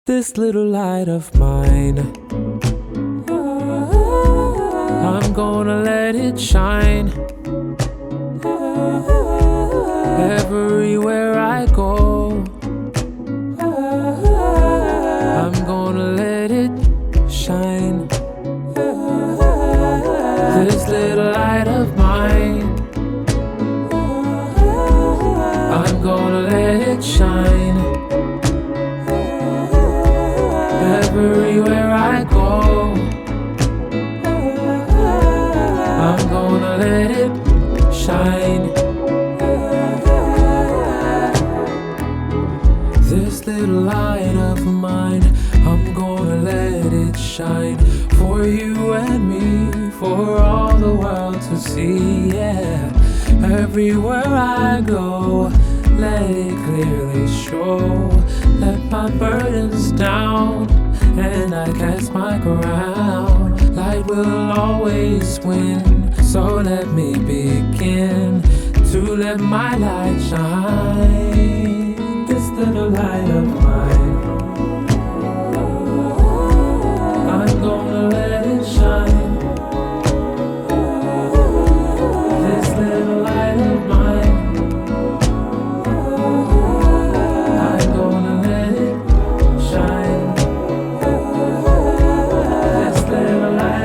This little light of mine, I'm gonna let it shine. Everywhere I go, I'm gonna let it shine. This little light of mine, I'm gonna let it shine. Everywhere I go, I'm gonna let it shine. This little light of mine, I'm gonna let it shine for you and me, for all the world to see, yeah. Everywhere I go, let it clearly show. Let my burdens down and I cast my crown. Light will always win, so let me begin to let my light shine. This little light of mine,